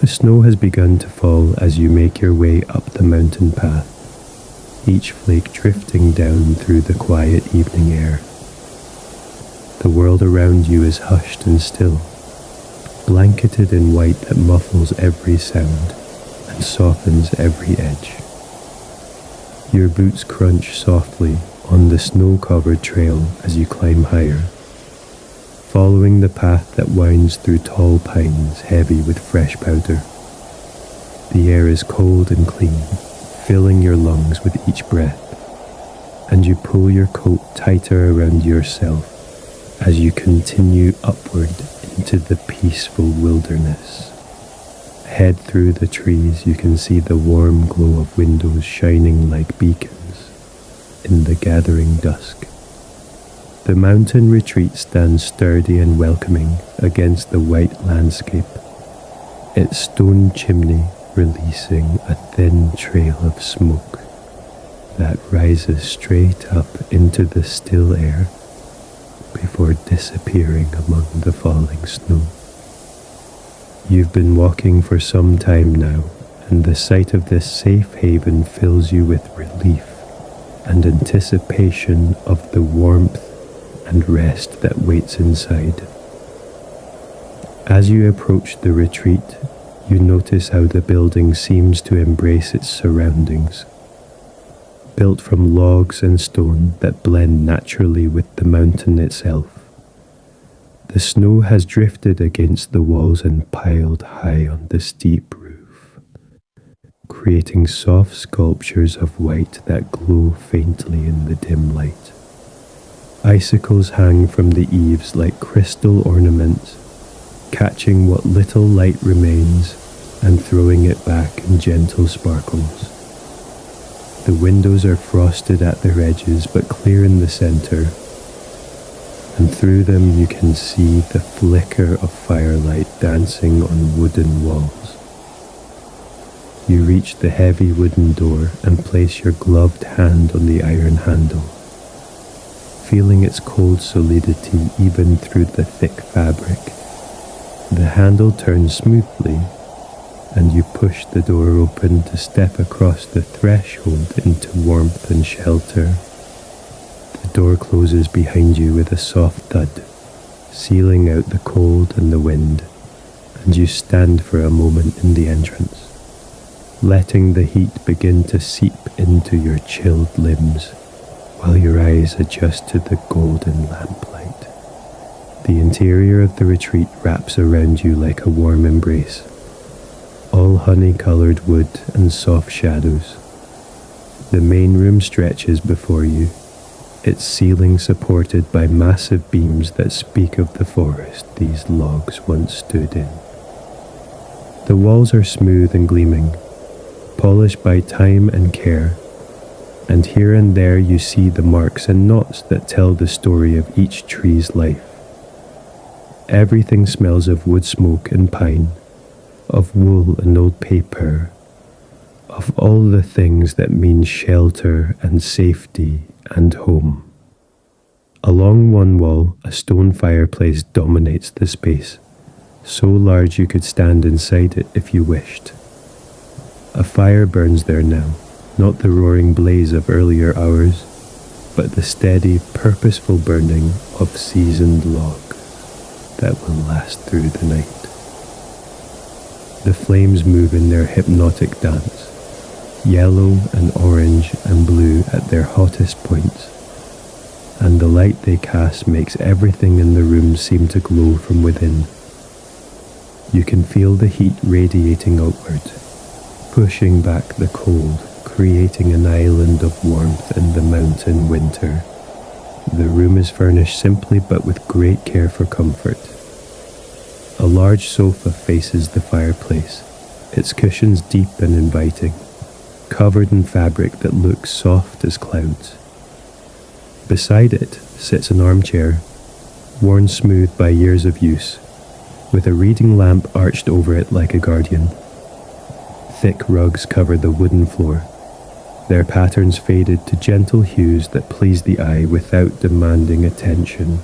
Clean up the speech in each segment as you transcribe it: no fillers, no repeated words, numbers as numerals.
snow has begun to fall as you make your way up the mountain path, each flake drifting down through the quiet evening air. The world around you is hushed and still, blanketed in white that muffles every sound and softens every edge. Your boots crunch softly on the snow-covered trail as you climb higher, following the path that winds through tall pines heavy with fresh powder. The air is cold and clean, filling your lungs with each breath, and you pull your coat tighter around yourself as you continue upward into the peaceful wilderness. Ahead through the trees you can see the warm glow of windows shining like beacons in the gathering dusk. The mountain retreat stands sturdy and welcoming against the white landscape, its stone chimney releasing a thin trail of smoke that rises straight up into the still air before disappearing among the falling snow. You've been walking for some time now, and the sight of this safe haven fills you with relief and anticipation of the warmth and rest that waits inside. As you approach the retreat, you notice how the building seems to embrace its surroundings, built from logs and stone that blend naturally with the mountain itself. The snow has drifted against the walls and piled high on the steep roof, creating soft sculptures of white that glow faintly in the dim light. Icicles hang from the eaves like crystal ornaments, catching what little light remains and throwing it back in gentle sparkles. The windows are frosted at their edges but clear in the center, and through them you can see the flicker of firelight dancing on wooden walls. You reach the heavy wooden door and place your gloved hand on the iron handle, feeling its cold solidity even through the thick fabric. The handle turns smoothly, and you push the door open to step across the threshold into warmth and shelter. The door closes behind you with a soft thud, sealing out the cold and the wind, and you stand for a moment in the entrance, letting the heat begin to seep into your chilled limbs while your eyes adjust to the golden lamplight. The interior of the retreat wraps around you like a warm embrace, all honey-coloured wood and soft shadows. The main room stretches before you, its ceiling supported by massive beams that speak of the forest these logs once stood in. The walls are smooth and gleaming, polished by time and care, and here and there you see the marks and knots that tell the story of each tree's life. Everything smells of wood smoke and pine, of wool and old paper, of all the things that mean shelter and safety and home. Along one wall, a stone fireplace dominates the space, so large you could stand inside it if you wished. A fire burns there now, not the roaring blaze of earlier hours, but the steady, purposeful burning of seasoned log that will last through the night. The flames move in their hypnotic dance, yellow and orange and blue at their hottest points, and the light they cast makes everything in the room seem to glow from within. You can feel the heat radiating outward, pushing back the cold, creating an island of warmth in the mountain winter. The room is furnished simply but with great care for comfort. A large sofa faces the fireplace, its cushions deep and inviting, covered in fabric that looks soft as clouds. Beside it sits an armchair, worn smooth by years of use, with a reading lamp arched over it like a guardian. Thick rugs cover the wooden floor, their patterns faded to gentle hues that please the eye without demanding attention.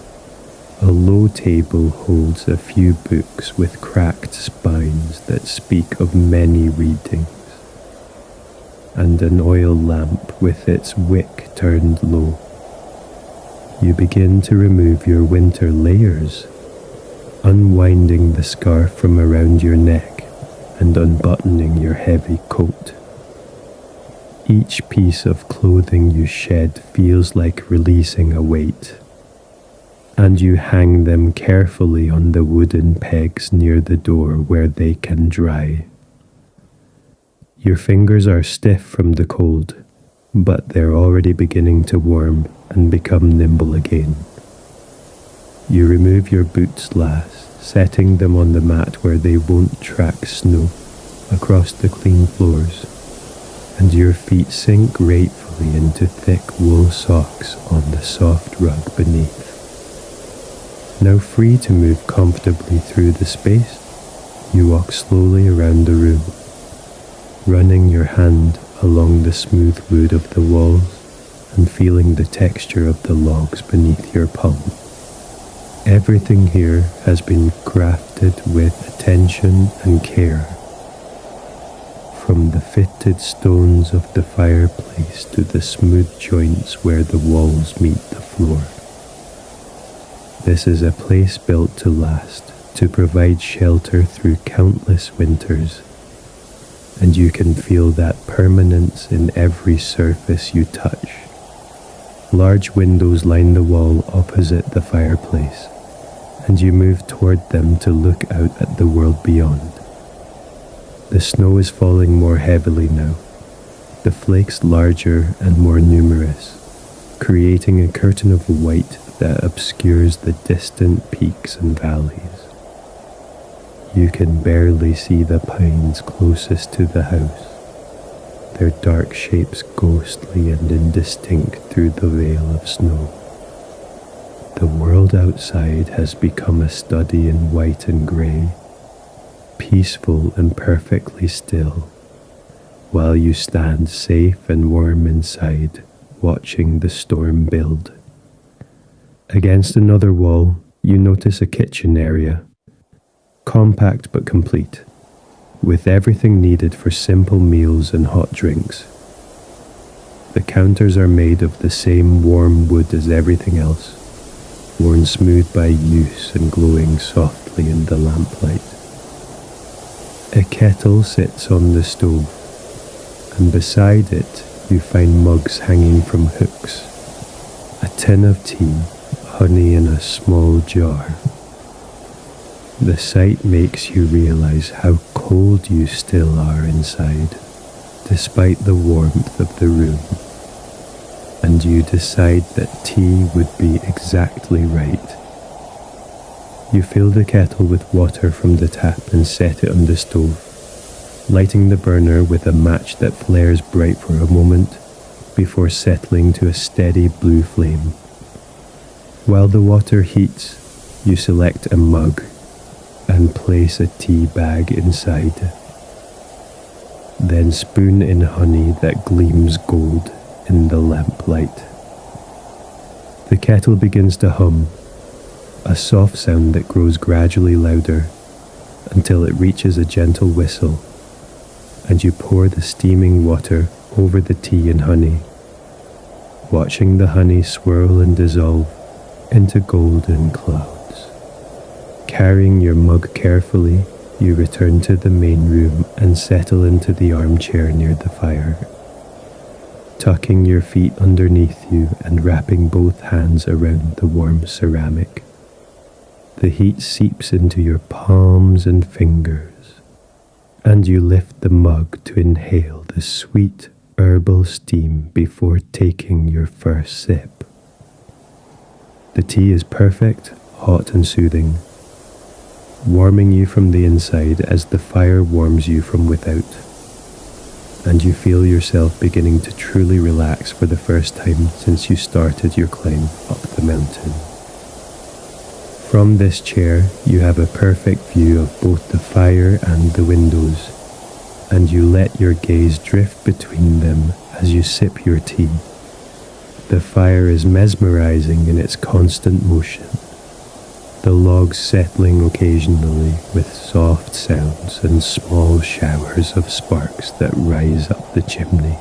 A low table holds a few books with cracked spines that speak of many readings, and an oil lamp with its wick turned low. You begin to remove your winter layers, unwinding the scarf from around your neck and unbuttoning your heavy coat. Each piece of clothing you shed feels like releasing a weight, and you hang them carefully on the wooden pegs near the door where they can dry. Your fingers are stiff from the cold, but they're already beginning to warm and become nimble again. You remove your boots last, setting them on the mat where they won't track snow across the clean floors, and your feet sink gratefully into thick wool socks on the soft rug beneath. Now free to move comfortably through the space, you walk slowly around the room, running your hand along the smooth wood of the walls and feeling the texture of the logs beneath your palm. Everything here has been crafted with attention and care, from the fitted stones of the fireplace to the smooth joints where the walls meet the floor. This is a place built to last, to provide shelter through countless winters, and you can feel that permanence in every surface you touch. Large windows line the wall opposite the fireplace, and you move toward them to look out at the world beyond. The snow is falling more heavily now, the flakes larger and more numerous, creating a curtain of white that obscures the distant peaks and valleys. You can barely see the pines closest to the house, their dark shapes ghostly and indistinct through the veil of snow. The world outside has become a study in white and grey, peaceful and perfectly still, while you stand safe and warm inside, watching the storm build. Against another wall, you notice a kitchen area, compact but complete, with everything needed for simple meals and hot drinks. The counters are made of the same warm wood as everything else, worn smooth by use and glowing softly in the lamplight. A kettle sits on the stove, and beside it you find mugs hanging from hooks, a tin of tea, honey in a small jar. The sight makes you realize how cold you still are inside, despite the warmth of the room, and you decide that tea would be exactly right. You fill the kettle with water from the tap and set it on the stove, lighting the burner with a match that flares bright for a moment before settling to a steady blue flame. While the water heats, you select a mug and place a tea bag inside. Then spoon in honey that gleams gold in the lamplight. The kettle begins to hum, a soft sound that grows gradually louder until it reaches a gentle whistle, and you pour the steaming water over the tea and honey, watching the honey swirl and dissolve into golden clouds. Carrying your mug carefully, you return to the main room and settle into the armchair near the fire, tucking your feet underneath you and wrapping both hands around the warm ceramic. The heat seeps into your palms and fingers, and you lift the mug to inhale the sweet herbal steam before taking your first sip. The tea is perfect, hot and soothing, warming you from the inside as the fire warms you from without, and you feel yourself beginning to truly relax for the first time since you started your climb up the mountain. From this chair, you have a perfect view of both the fire and the windows, and you let your gaze drift between them as you sip your tea. The fire is mesmerizing in its constant motion, the logs settling occasionally with soft sounds and small showers of sparks that rise up the chimney.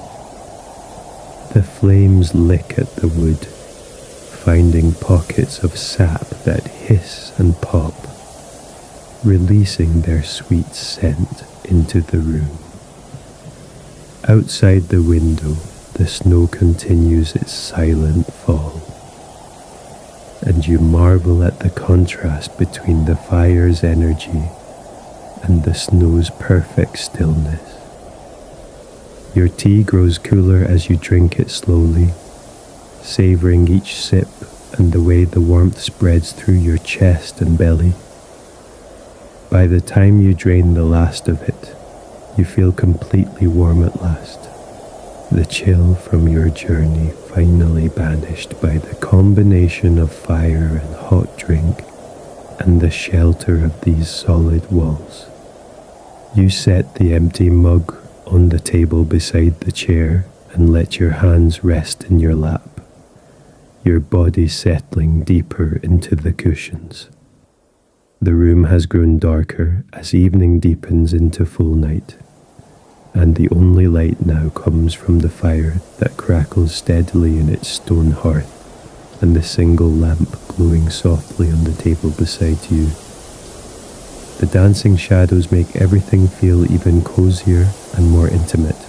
The flames lick at the wood, finding pockets of sap that hiss and pop, releasing their sweet scent into the room. Outside the window, the snow continues its silent fall, and you marvel at the contrast between the fire's energy and the snow's perfect stillness. Your tea grows cooler as you drink it slowly, savoring each sip and the way the warmth spreads through your chest and belly. By the time you drain the last of it, you feel completely warm at last, the chill from your journey finally banished by the combination of fire and hot drink and the shelter of these solid walls. You set the empty mug on the table beside the chair and let your hands rest in your lap, your body settling deeper into the cushions. The room has grown darker as evening deepens into full night, and the only light now comes from the fire that crackles steadily in its stone hearth and the single lamp glowing softly on the table beside you. The dancing shadows make everything feel even cozier and more intimate,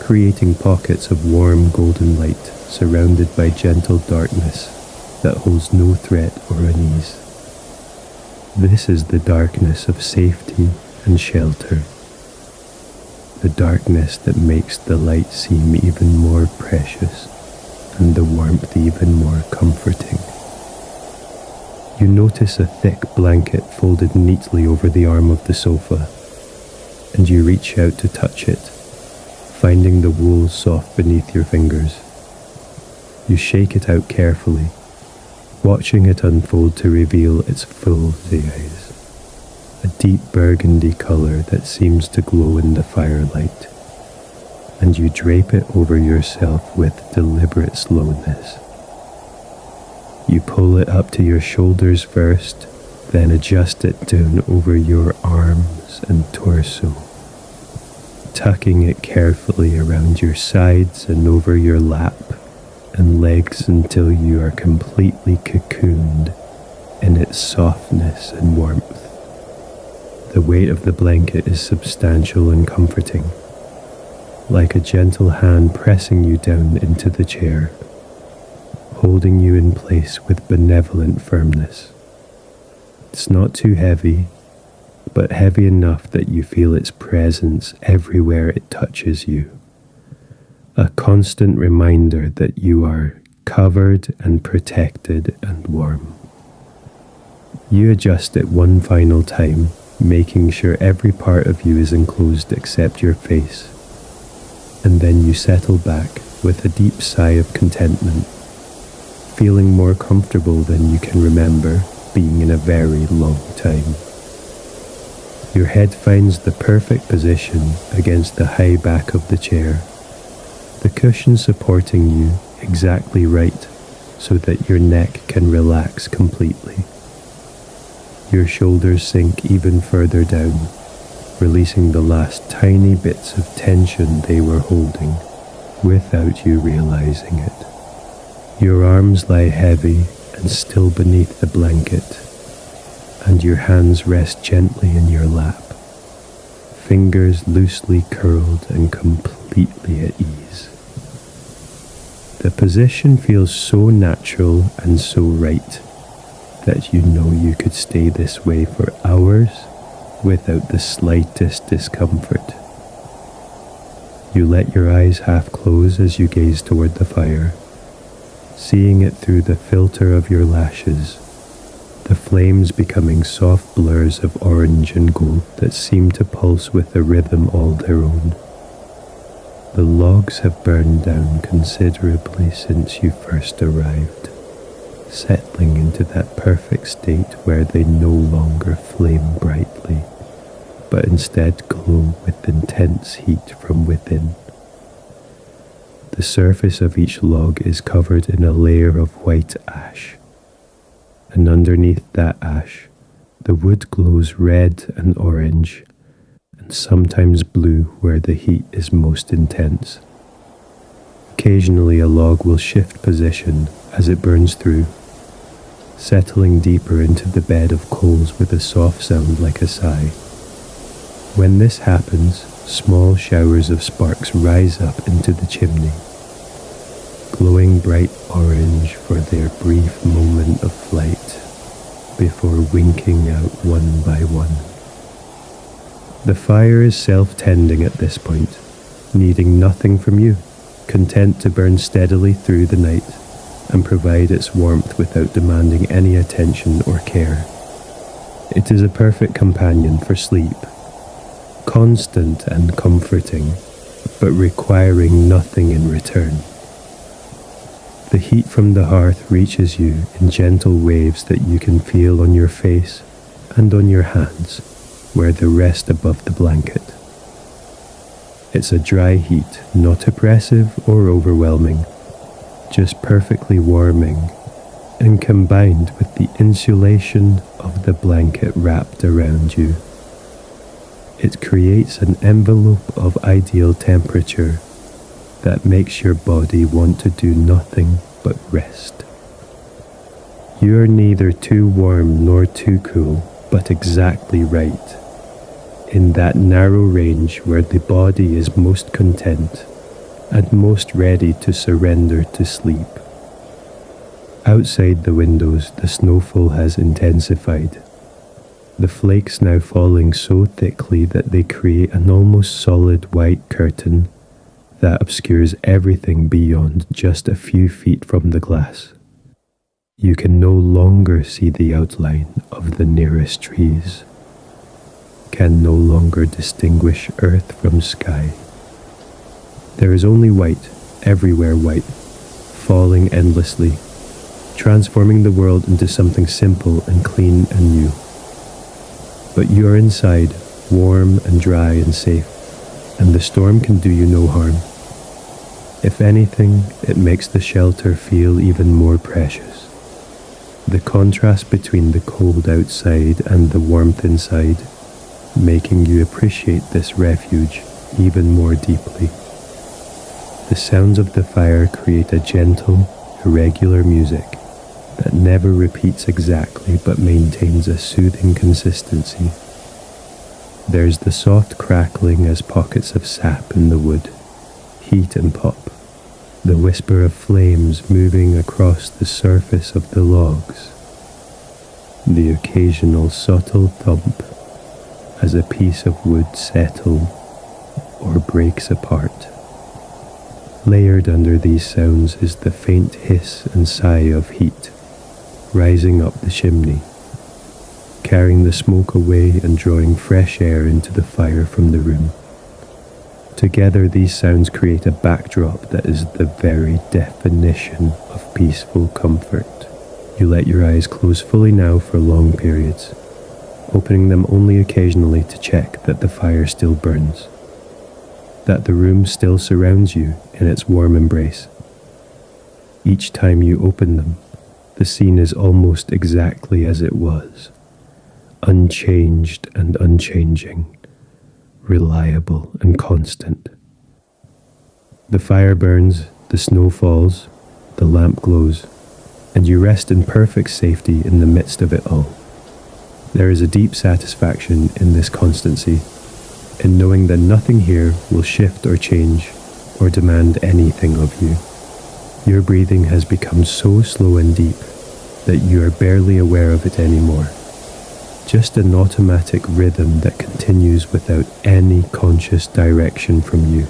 creating pockets of warm golden light surrounded by gentle darkness that holds no threat or unease. This is the darkness of safety and shelter, the darkness that makes the light seem even more precious and the warmth even more comforting. You notice a thick blanket folded neatly over the arm of the sofa, and you reach out to touch it, finding the wool soft beneath your fingers. You shake it out carefully, watching it unfold to reveal its full size, a deep burgundy color that seems to glow in the firelight, and you drape it over yourself with deliberate slowness. You pull it up to your shoulders first, then adjust it down over your arms and torso, tucking it carefully around your sides and over your lap and legs until you are completely cocooned in its softness and warmth. The weight of the blanket is substantial and comforting, like a gentle hand pressing you down into the chair, holding you in place with benevolent firmness. It's not too heavy, but heavy enough that you feel its presence everywhere it touches you. A constant reminder that you are covered and protected and warm. You adjust it one final time, making sure every part of you is enclosed except your face, and then you settle back with a deep sigh of contentment, feeling more comfortable than you can remember being in a very long time. Your head finds the perfect position against the high back of the chair, the cushion supporting you exactly right so that your neck can relax completely. Your shoulders sink even further down, releasing the last tiny bits of tension they were holding without you realizing it. Your arms lie heavy and still beneath the blanket, and your hands rest gently in your lap, fingers loosely curled and completely at ease. The position feels so natural and so right that you know you could stay this way for hours without the slightest discomfort. You let your eyes half close as you gaze toward the fire, seeing it through the filter of your lashes, the flames becoming soft blurs of orange and gold that seem to pulse with a rhythm all their own. The logs have burned down considerably since you first arrived, settling into that perfect state where they no longer flame brightly, but instead glow with intense heat from within. The surface of each log is covered in a layer of white ash, and underneath that ash, the wood glows red and orange, and sometimes blue where the heat is most intense. Occasionally a log will shift position as it burns through, settling deeper into the bed of coals with a soft sound like a sigh. When this happens, small showers of sparks rise up into the chimney, glowing bright orange for their brief moment of flight before winking out one by one. The fire is self-tending at this point, needing nothing from you, content to burn steadily through the night and provide its warmth without demanding any attention or care. It is a perfect companion for sleep, constant and comforting, but requiring nothing in return. The heat from the hearth reaches you in gentle waves that you can feel on your face and on your hands, where they rest above the blanket. It's a dry heat, not oppressive or overwhelming, just perfectly warming, and combined with the insulation of the blanket wrapped around you, it creates an envelope of ideal temperature that makes your body want to do nothing but rest. You are neither too warm nor too cool, but exactly right, in that narrow range where the body is most content and most ready to surrender to sleep. Outside the windows, the snowfall has intensified, the flakes now falling so thickly that they create an almost solid white curtain that obscures everything beyond just a few feet from the glass. You can no longer see the outline of the nearest trees, can no longer distinguish earth from sky. There is only white, everywhere white, falling endlessly, transforming the world into something simple and clean and new. But you are inside, warm and dry and safe, and the storm can do you no harm. If anything, it makes the shelter feel even more precious. The contrast between the cold outside and the warmth inside, making you appreciate this refuge even more deeply. The sounds of the fire create a gentle, irregular music that never repeats exactly but maintains a soothing consistency. There's the soft crackling as pockets of sap in the wood, heat and pop, the whisper of flames moving across the surface of the logs, the occasional subtle thump as a piece of wood settles or breaks apart. Layered under these sounds is the faint hiss and sigh of heat rising up the chimney, carrying the smoke away and drawing fresh air into the fire from the room. Together these sounds create a backdrop that is the very definition of peaceful comfort. You let your eyes close fully now for long periods, opening them only occasionally to check that the fire still burns, that the room still surrounds you in its warm embrace. Each time you open them, the scene is almost exactly as it was, unchanged and unchanging, reliable and constant. The fire burns, the snow falls, the lamp glows, and you rest in perfect safety in the midst of it all. There is a deep satisfaction in this constancy, in knowing that nothing here will shift or change or demand anything of you. Your breathing has become so slow and deep that you are barely aware of it anymore. Just an automatic rhythm that continues without any conscious direction from you.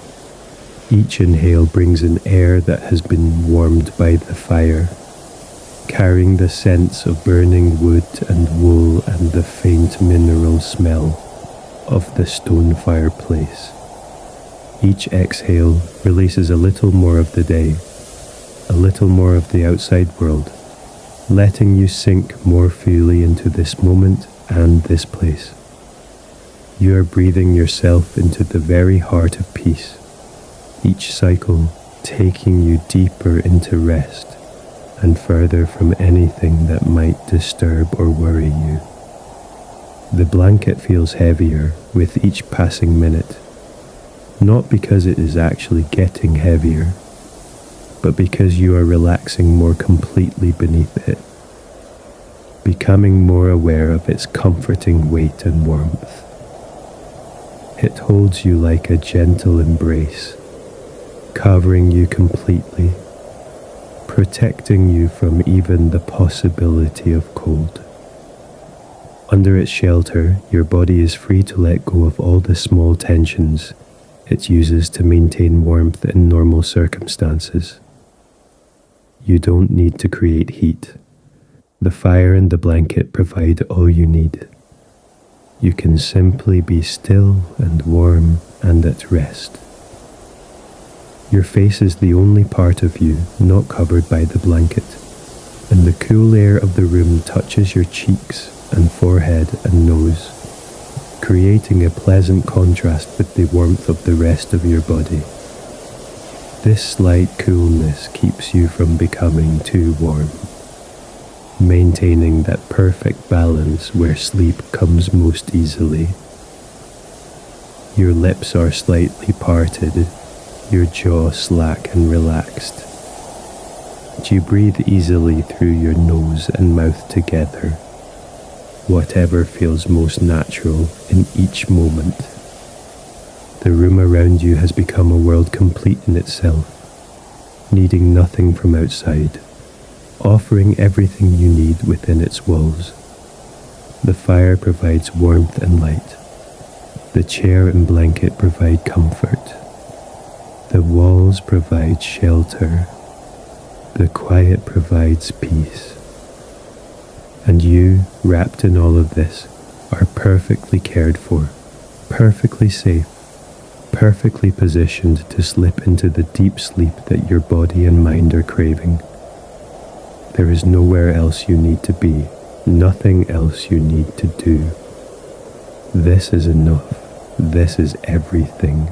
Each inhale brings in air that has been warmed by the fire, carrying the scents of burning wood and wool and the faint mineral smell of the stone fireplace. Each exhale releases a little more of the day, a little more of the outside world, letting you sink more fully into this moment and this place. You are breathing yourself into the very heart of peace, each cycle taking you deeper into rest, and further from anything that might disturb or worry you. The blanket feels heavier with each passing minute, not because it is actually getting heavier, but because you are relaxing more completely beneath it, becoming more aware of its comforting weight and warmth. It holds you like a gentle embrace, covering you completely, protecting you from even the possibility of cold. Under its shelter, your body is free to let go of all the small tensions it uses to maintain warmth in normal circumstances. You don't need to create heat. The fire and the blanket provide all you need. You can simply be still and warm and at rest. Your face is the only part of you not covered by the blanket, and the cool air of the room touches your cheeks and forehead and nose, creating a pleasant contrast with the warmth of the rest of your body. This slight coolness keeps you from becoming too warm, maintaining that perfect balance where sleep comes most easily. Your lips are slightly parted, your jaw slack and relaxed. You breathe easily through your nose and mouth together, whatever feels most natural in each moment. The room around you has become a world complete in itself, needing nothing from outside, offering everything you need within its walls. The fire provides warmth and light. The chair and blanket provide comfort. The walls provide shelter. The quiet provides peace. And you, wrapped in all of this, are perfectly cared for, perfectly safe, perfectly positioned to slip into the deep sleep that your body and mind are craving. There is nowhere else you need to be, nothing else you need to do. This is enough. This is everything.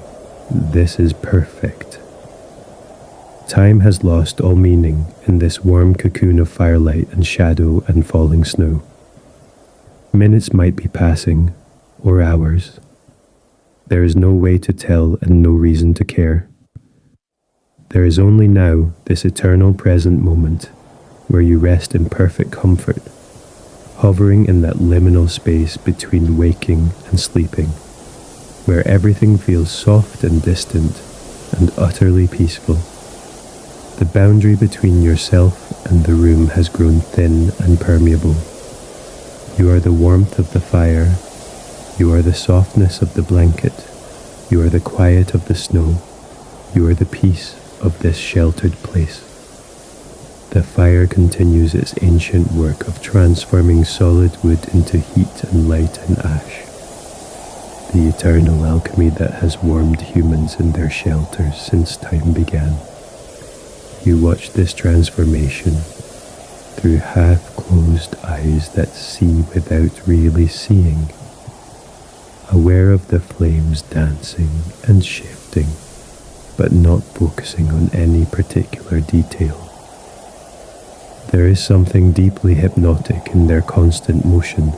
This is perfect. Time has lost all meaning in this warm cocoon of firelight and shadow and falling snow. Minutes might be passing, or hours. There is no way to tell and no reason to care. There is only now this eternal present moment where you rest in perfect comfort, hovering in that liminal space between waking and sleeping, where everything feels soft and distant and utterly peaceful. The boundary between yourself and the room has grown thin and permeable. You are the warmth of the fire. You are the softness of the blanket. You are the quiet of the snow. You are the peace of this sheltered place. The fire continues its ancient work of transforming solid wood into heat and light and ash. The eternal alchemy that has warmed humans in their shelters since time began. You watch this transformation through half-closed eyes that see without really seeing, aware of the flames dancing and shifting, but not focusing on any particular detail. There is something deeply hypnotic in their constant motion,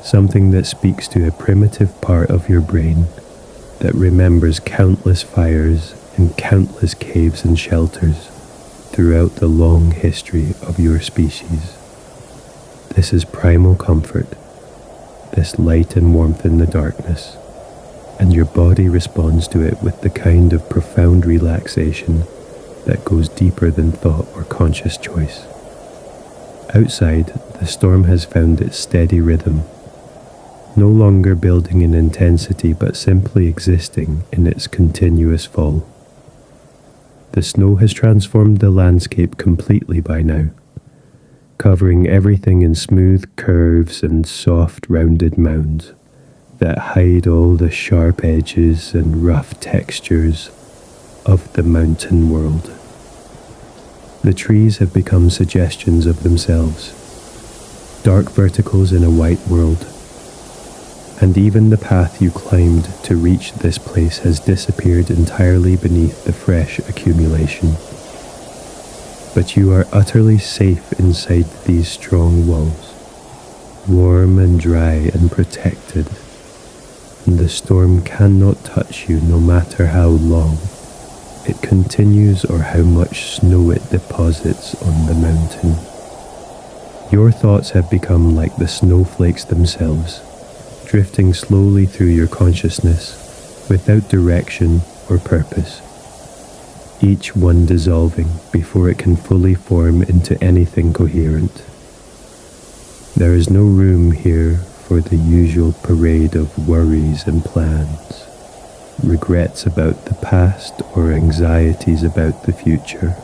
something that speaks to a primitive part of your brain that remembers countless fires and countless caves and shelters throughout the long history of your species. This is primal comfort, this light and warmth in the darkness, and your body responds to it with the kind of profound relaxation that goes deeper than thought or conscious choice. Outside, the storm has found its steady rhythm, no longer building in intensity but simply existing in its continuous fall. The snow has transformed the landscape completely by now, covering everything in smooth curves and soft rounded mounds that hide all the sharp edges and rough textures of the mountain world. The trees have become suggestions of themselves, dark verticals in a white world, and even the path you climbed to reach this place has disappeared entirely beneath the fresh accumulation. But you are utterly safe inside these strong walls, warm and dry and protected, and the storm cannot touch you no matter how long it continues or how much snow it deposits on the mountain. Your thoughts have become like the snowflakes themselves, drifting slowly through your consciousness without direction or purpose, each one dissolving before it can fully form into anything coherent. There is no room here for the usual parade of worries and plans, regrets about the past or anxieties about the future.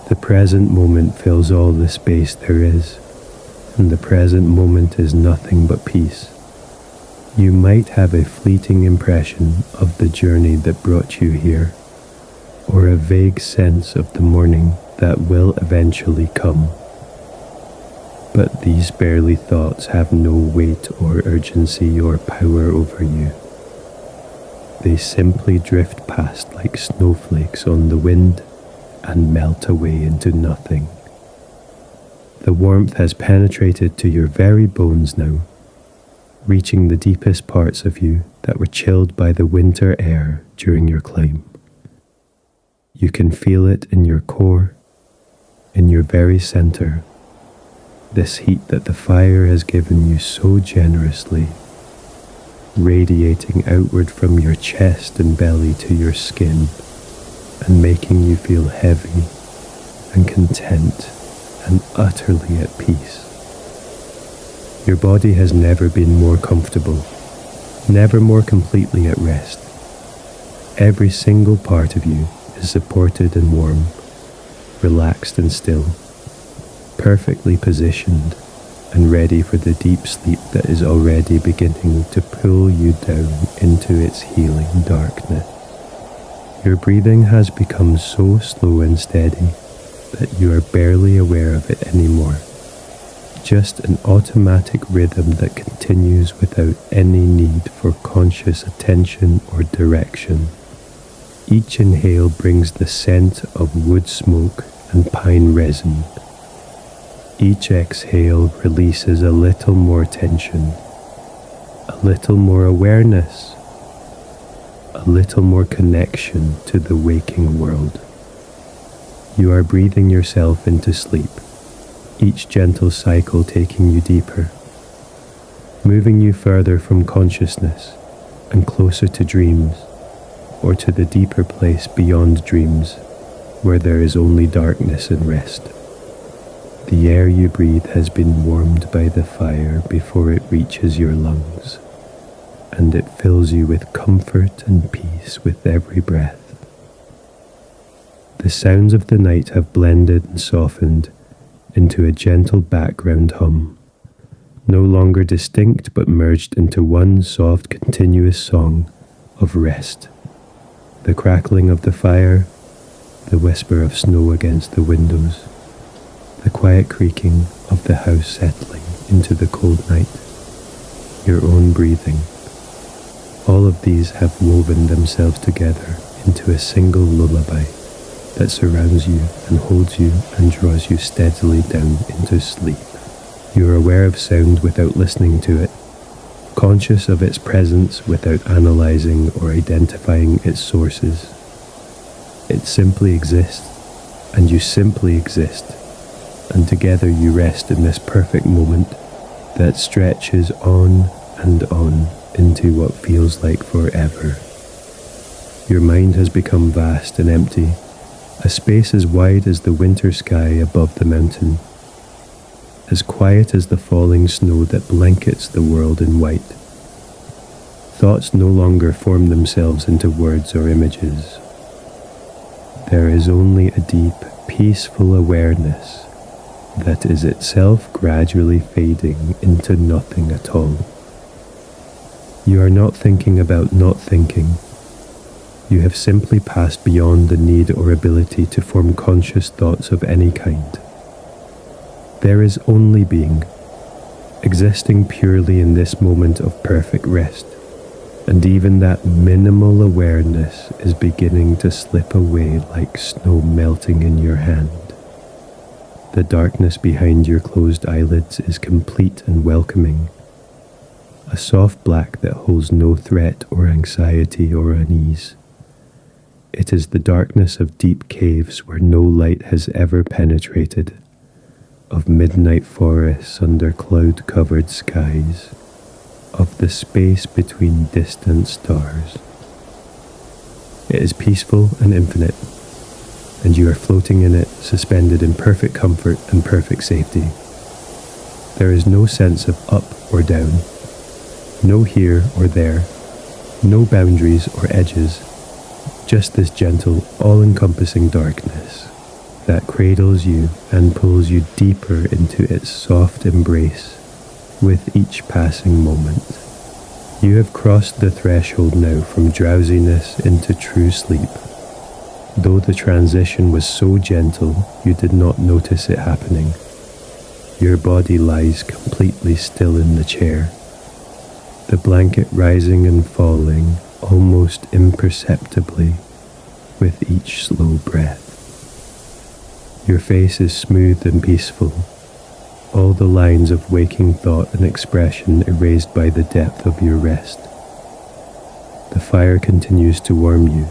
The present moment fills all the space there is, and the present moment is nothing but peace. You might have a fleeting impression of the journey that brought you here, or a vague sense of the morning that will eventually come. But these barely thoughts have no weight or urgency or power over you. They simply drift past like snowflakes on the wind and melt away into nothing. The warmth has penetrated to your very bones now, reaching the deepest parts of you that were chilled by the winter air during your climb. You can feel it in your core, in your very center, this heat that the fire has given you so generously, radiating outward from your chest and belly to your skin, and making you feel heavy and content and utterly at peace. Your body has never been more comfortable, never more completely at rest. Every single part of you is supported and warm, relaxed and still, perfectly positioned and ready for the deep sleep that is already beginning to pull you down into its healing darkness. Your breathing has become so slow and steady that you are barely aware of it anymore. Just an automatic rhythm that continues without any need for conscious attention or direction. Each inhale brings the scent of wood smoke and pine resin. Each exhale releases a little more tension, a little more awareness, a little more connection to the waking world. You are breathing yourself into sleep, each gentle cycle taking you deeper, moving you further from consciousness and closer to dreams, or to the deeper place beyond dreams, where there is only darkness and rest. The air you breathe has been warmed by the fire before it reaches your lungs, and it fills you with comfort and peace with every breath. The sounds of the night have blended and softened into a gentle background hum, no longer distinct but merged into one soft continuous song of rest. The crackling of the fire, the whisper of snow against the windows, the quiet creaking of the house settling into the cold night, your own breathing. All of these have woven themselves together into a single lullaby that surrounds you and holds you and draws you steadily down into sleep. You are aware of sound without listening to it, conscious of its presence without analyzing or identifying its sources. It simply exists, and you simply exist, and together you rest in this perfect moment that stretches on and on into what feels like forever. Your mind has become vast and empty, a space as wide as the winter sky above the mountain, as quiet as the falling snow that blankets the world in white. Thoughts no longer form themselves into words or images. There is only a deep, peaceful awareness that is itself gradually fading into nothing at all. You are not thinking about not thinking. You have simply passed beyond the need or ability to form conscious thoughts of any kind. There is only being, existing purely in this moment of perfect rest, and even that minimal awareness is beginning to slip away like snow melting in your hand. The darkness behind your closed eyelids is complete and welcoming, a soft black that holds no threat or anxiety or unease. It is the darkness of deep caves where no light has ever penetrated, of midnight forests under cloud-covered skies, of the space between distant stars. It is peaceful and infinite, and you are floating in it, suspended in perfect comfort and perfect safety. There is no sense of up or down, no here or there, no boundaries or edges, just this gentle, all-encompassing darkness that cradles you and pulls you deeper into its soft embrace with each passing moment. You have crossed the threshold now from drowsiness into true sleep. Though the transition was so gentle, you did not notice it happening. Your body lies completely still in the chair, the blanket rising and falling almost imperceptibly with each slow breath. Your face is smooth and peaceful, all the lines of waking thought and expression erased by the depth of your rest. The fire continues to warm you,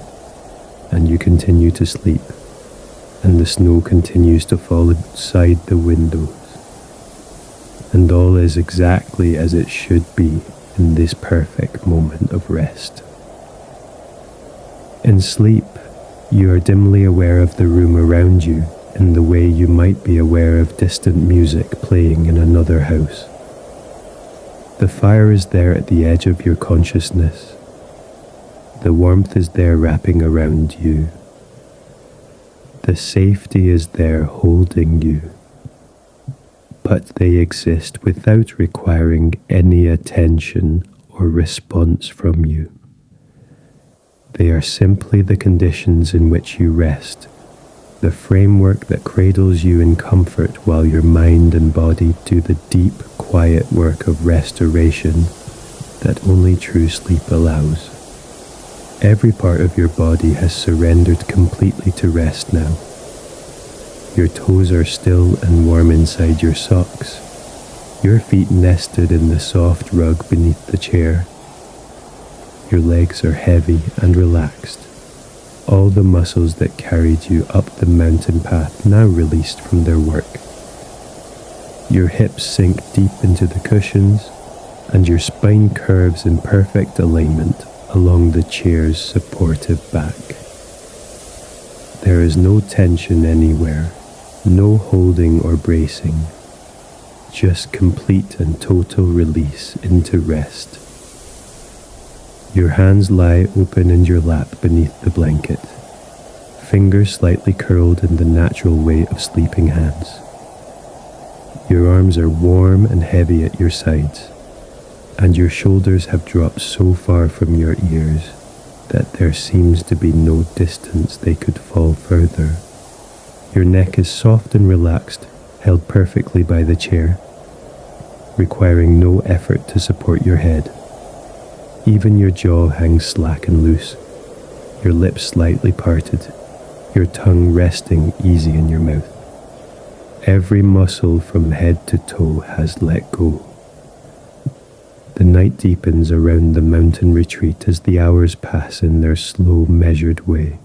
and you continue to sleep, and the snow continues to fall outside the windows, and all is exactly as it should be in this perfect moment of rest. In sleep, you are dimly aware of the room around you in the way you might be aware of distant music playing in another house. The fire is there at the edge of your consciousness. The warmth is there wrapping around you. The safety is there holding you. But they exist without requiring any attention or response from you. They are simply the conditions in which you rest, the framework that cradles you in comfort while your mind and body do the deep, quiet work of restoration that only true sleep allows. Every part of your body has surrendered completely to rest now. Your toes are still and warm inside your socks, your feet nested in the soft rug beneath the chair. Your legs are heavy and relaxed, all the muscles that carried you up the mountain path now released from their work. Your hips sink deep into the cushions, and your spine curves in perfect alignment along the chair's supportive back. There is no tension anywhere, no holding or bracing, just complete and total release into rest. Your hands lie open in your lap beneath the blanket, fingers slightly curled in the natural way of sleeping hands. Your arms are warm and heavy at your sides, and your shoulders have dropped so far from your ears that there seems to be no distance they could fall further. Your neck is soft and relaxed, held perfectly by the chair, requiring no effort to support your head. Even your jaw hangs slack and loose, your lips slightly parted, your tongue resting easy in your mouth. Every muscle from head to toe has let go. The night deepens around the mountain retreat as the hours pass in their slow, measured way.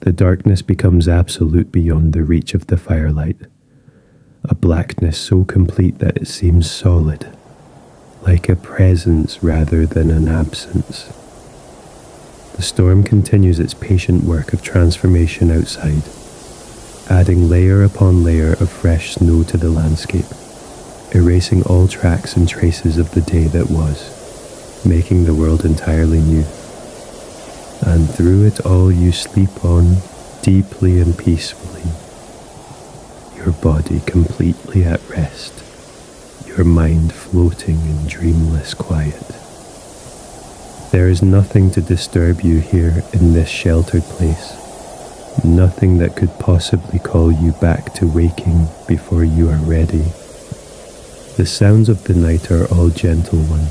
The darkness becomes absolute beyond the reach of the firelight, a blackness so complete that it seems solid, like a presence rather than an absence. The storm continues its patient work of transformation outside, adding layer upon layer of fresh snow to the landscape, erasing all tracks and traces of the day that was, making the world entirely new. And through it all you sleep on, deeply and peacefully, your body completely at rest, your mind floating in dreamless quiet. There is nothing to disturb you here in this sheltered place, nothing that could possibly call you back to waking before you are ready. The sounds of the night are all gentle ones,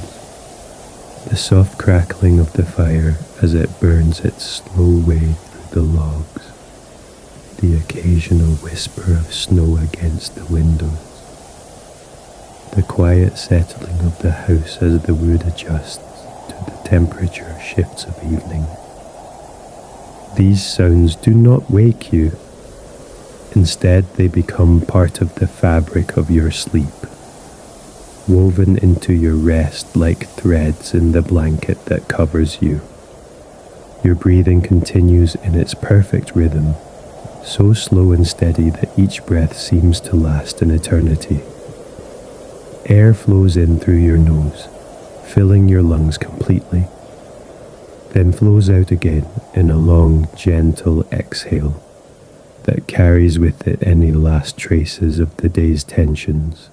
the soft crackling of the fire as it burns its slow way through the logs, the occasional whisper of snow against the windows, the quiet settling of the house as the wood adjusts to the temperature shifts of evening. These sounds do not wake you. Instead, they become part of the fabric of your sleep, woven into your rest like threads in the blanket that covers you. Your breathing continues in its perfect rhythm, so slow and steady that each breath seems to last an eternity. Air flows in through your nose, filling your lungs completely, then flows out again in a long, gentle exhale that carries with it any last traces of the day's tensions.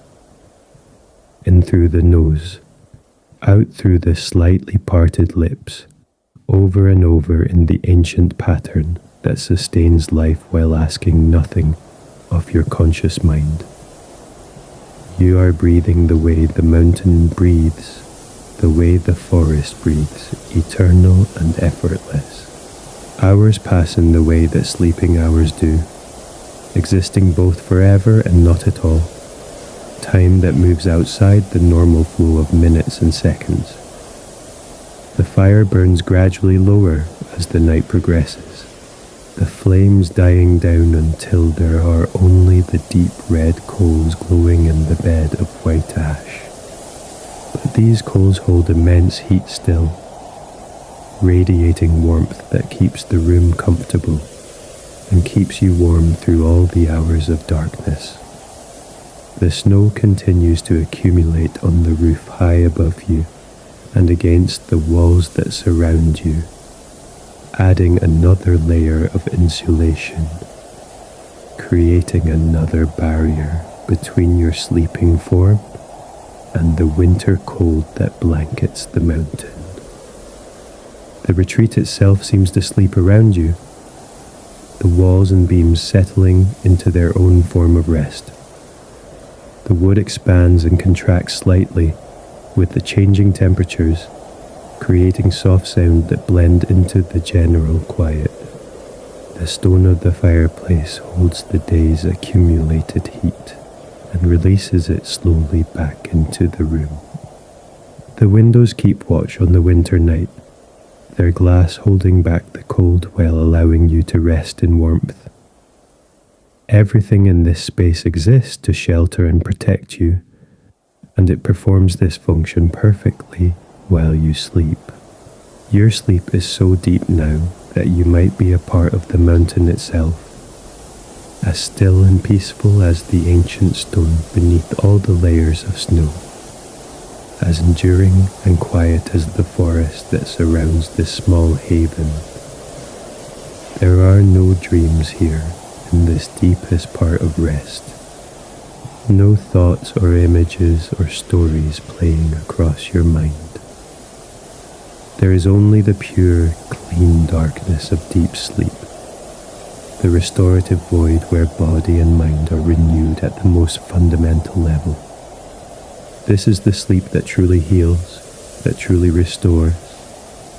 In through the nose, out through the slightly parted lips, over and over in the ancient pattern that sustains life while asking nothing of your conscious mind. You are breathing the way the mountain breathes, the way the forest breathes, eternal and effortless. Hours pass in the way that sleeping hours do, existing both forever and not at all, time that moves outside the normal flow of minutes and seconds. The fire burns gradually lower as the night progresses, the flames dying down until there are only the deep red coals glowing in the bed of white ash. But these coals hold immense heat still, radiating warmth that keeps the room comfortable and keeps you warm through all the hours of darkness. The snow continues to accumulate on the roof high above you and against the walls that surround you, adding another layer of insulation, creating another barrier between your sleeping form and the winter cold that blankets the mountain. The retreat itself seems to sleep around you, the walls and beams settling into their own form of rest. The wood expands and contracts slightly with the changing temperatures, creating soft sound that blend into the general quiet. The stone of the fireplace holds the day's accumulated heat and releases it slowly back into the room. The windows keep watch on the winter night, their glass holding back the cold while allowing you to rest in warmth. Everything in this space exists to shelter and protect you, and it performs this function perfectly while you sleep. Your sleep is so deep now that you might be a part of the mountain itself, as still and peaceful as the ancient stone beneath all the layers of snow, as enduring and quiet as the forest that surrounds this small haven. There are no dreams here in this deepest part of rest, no thoughts or images or stories playing across your mind. There is only the pure, clean darkness of deep sleep, the restorative void where body and mind are renewed at the most fundamental level. This is the sleep that truly heals, that truly restores,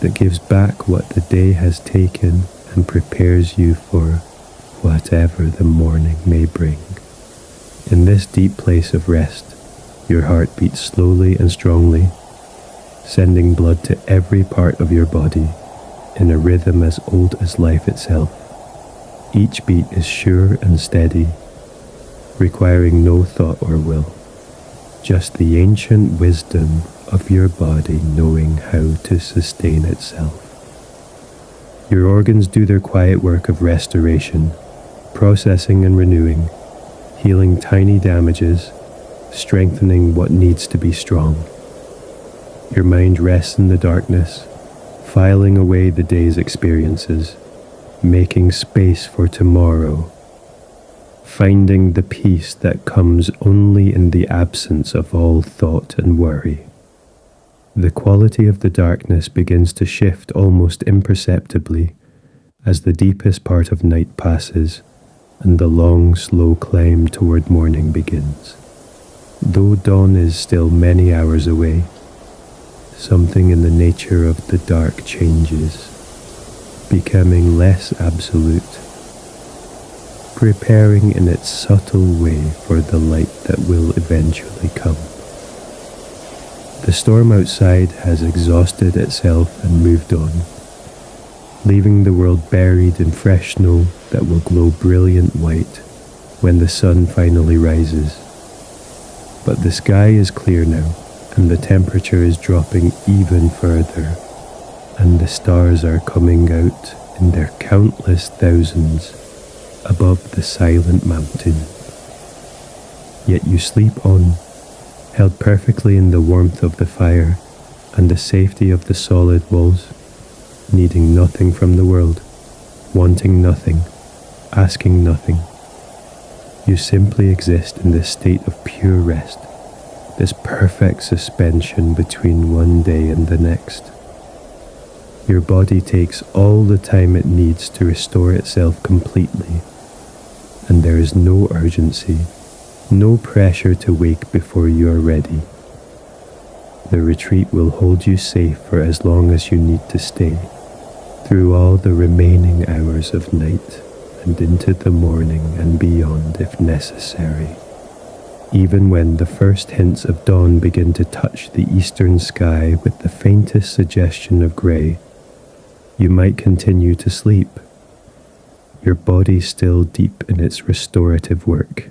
that gives back what the day has taken and prepares you for whatever the morning may bring. In this deep place of rest, your heart beats slowly and strongly, sending blood to every part of your body in a rhythm as old as life itself. Each beat is sure and steady, requiring no thought or will, just the ancient wisdom of your body knowing how to sustain itself. Your organs do their quiet work of restoration, processing and renewing, healing tiny damages, strengthening what needs to be strong. Your mind rests in the darkness, filing away the day's experiences, making space for tomorrow, finding the peace that comes only in the absence of all thought and worry. The quality of the darkness begins to shift almost imperceptibly as the deepest part of night passes and the long, slow climb toward morning begins. Though dawn is still many hours away, something in the nature of the dark changes, becoming less absolute, preparing in its subtle way for the light that will eventually come. The storm outside has exhausted itself and moved on, leaving the world buried in fresh snow that will glow brilliant white when the sun finally rises. But the sky is clear now, and the temperature is dropping even further, and the stars are coming out in their countless thousands above the silent mountain. Yet you sleep on, held perfectly in the warmth of the fire and the safety of the solid walls, needing nothing from the world, wanting nothing, asking nothing. You simply exist in this state of pure rest, this perfect suspension between one day and the next. Your body takes all the time it needs to restore itself completely, and there is no urgency, no pressure to wake before you are ready. The retreat will hold you safe for as long as you need to stay, through all the remaining hours of night and into the morning and beyond if necessary. Even when the first hints of dawn begin to touch the eastern sky with the faintest suggestion of grey, you might continue to sleep, your body still deep in its restorative work.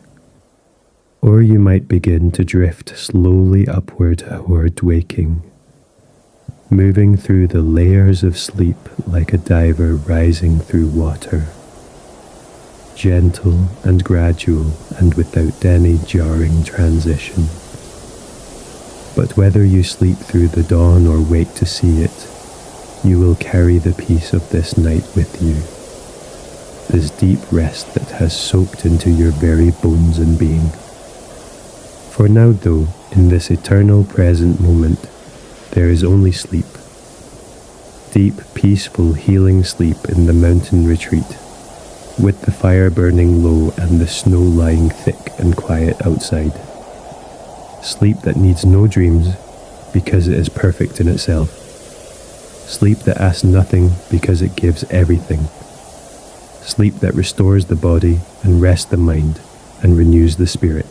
Or you might begin to drift slowly upward toward waking, moving through the layers of sleep like a diver rising through water, gentle and gradual and without any jarring transition. But whether you sleep through the dawn or wake to see it, you will carry the peace of this night with you, this deep rest that has soaked into your very bones and being. For now though, in this eternal present moment, there is only sleep. Deep, peaceful, healing sleep in the mountain retreat, with the fire burning low and the snow lying thick and quiet outside. Sleep that needs no dreams because it is perfect in itself. Sleep that asks nothing because it gives everything. Sleep that restores the body and rests the mind and renews the spirit.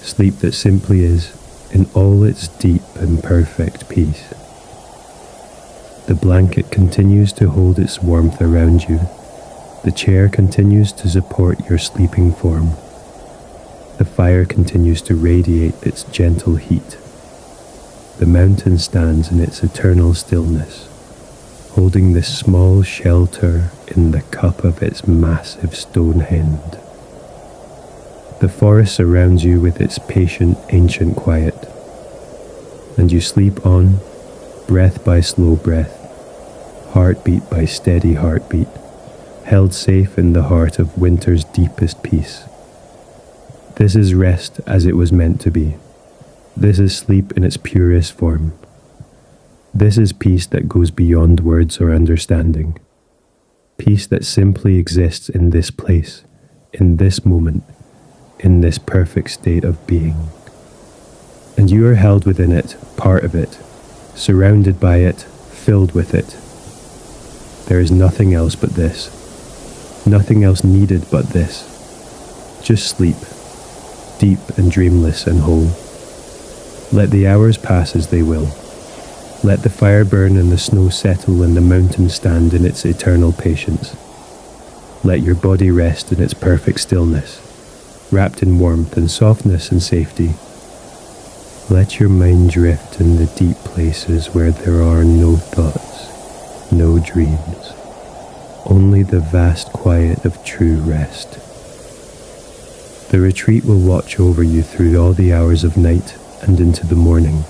Sleep that simply is in all its deep and perfect peace. The blanket continues to hold its warmth around you. The chair continues to support your sleeping form. The fire continues to radiate its gentle heat. The mountain stands in its eternal stillness, holding this small shelter in the cup of its massive stone hand. The forest surrounds you with its patient, ancient quiet, and you sleep on, breath by slow breath, heartbeat by steady heartbeat, held safe in the heart of winter's deepest peace. This is rest as it was meant to be. This is sleep in its purest form. This is peace that goes beyond words or understanding. Peace that simply exists in this place, in this moment, in this perfect state of being. And you are held within it, part of it, surrounded by it, filled with it. There is nothing else but this. Nothing else needed but this. Just sleep, deep and dreamless and whole. Let the hours pass as they will. Let the fire burn and the snow settle and the mountain stand in its eternal patience. Let your body rest in its perfect stillness, wrapped in warmth and softness and safety. Let your mind drift in the deep places where there are no thoughts, no dreams, only the vast quiet of true rest. The retreat will watch over you through all the hours of night and into the morning.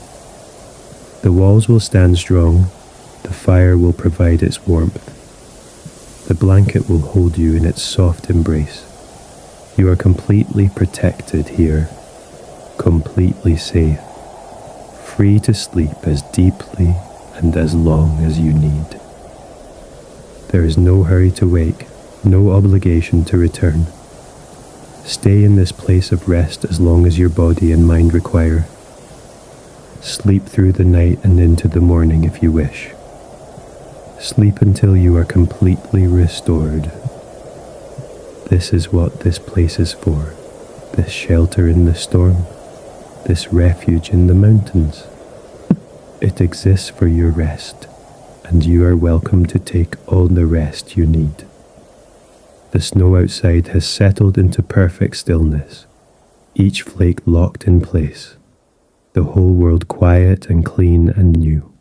The walls will stand strong, the fire will provide its warmth. The blanket will hold you in its soft embrace. You are completely protected here, completely safe, free to sleep as deeply and as long as you need. There is no hurry to wake, no obligation to return. Stay in this place of rest as long as your body and mind require. Sleep through the night and into the morning if you wish. Sleep until you are completely restored. This is what this place is for, this shelter in the storm, this refuge in the mountains. It exists for your rest, and you are welcome to take all the rest you need. The snow outside has settled into perfect stillness, each flake locked in place, the whole world quiet and clean and new.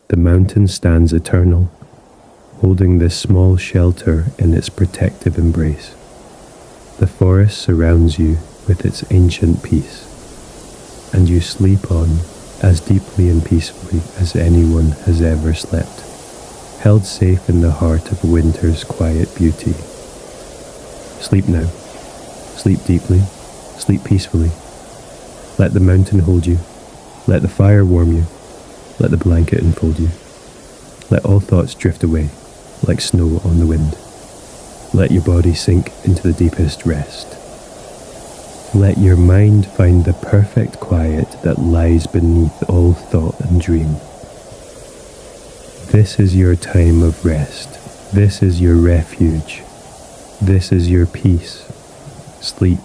The mountain stands eternal, holding this small shelter in its protective embrace. The forest surrounds you with its ancient peace, and you sleep on as deeply and peacefully as anyone has ever slept, held safe in the heart of winter's quiet beauty. Sleep now. Sleep deeply. Sleep peacefully. Let the mountain hold you. Let the fire warm you. Let the blanket enfold you. Let all thoughts drift away, like snow on the wind. Let your body sink into the deepest rest. Let your mind find the perfect quiet that lies beneath all thought and dream. This is your time of rest. This is your refuge. This is your peace. Sleep.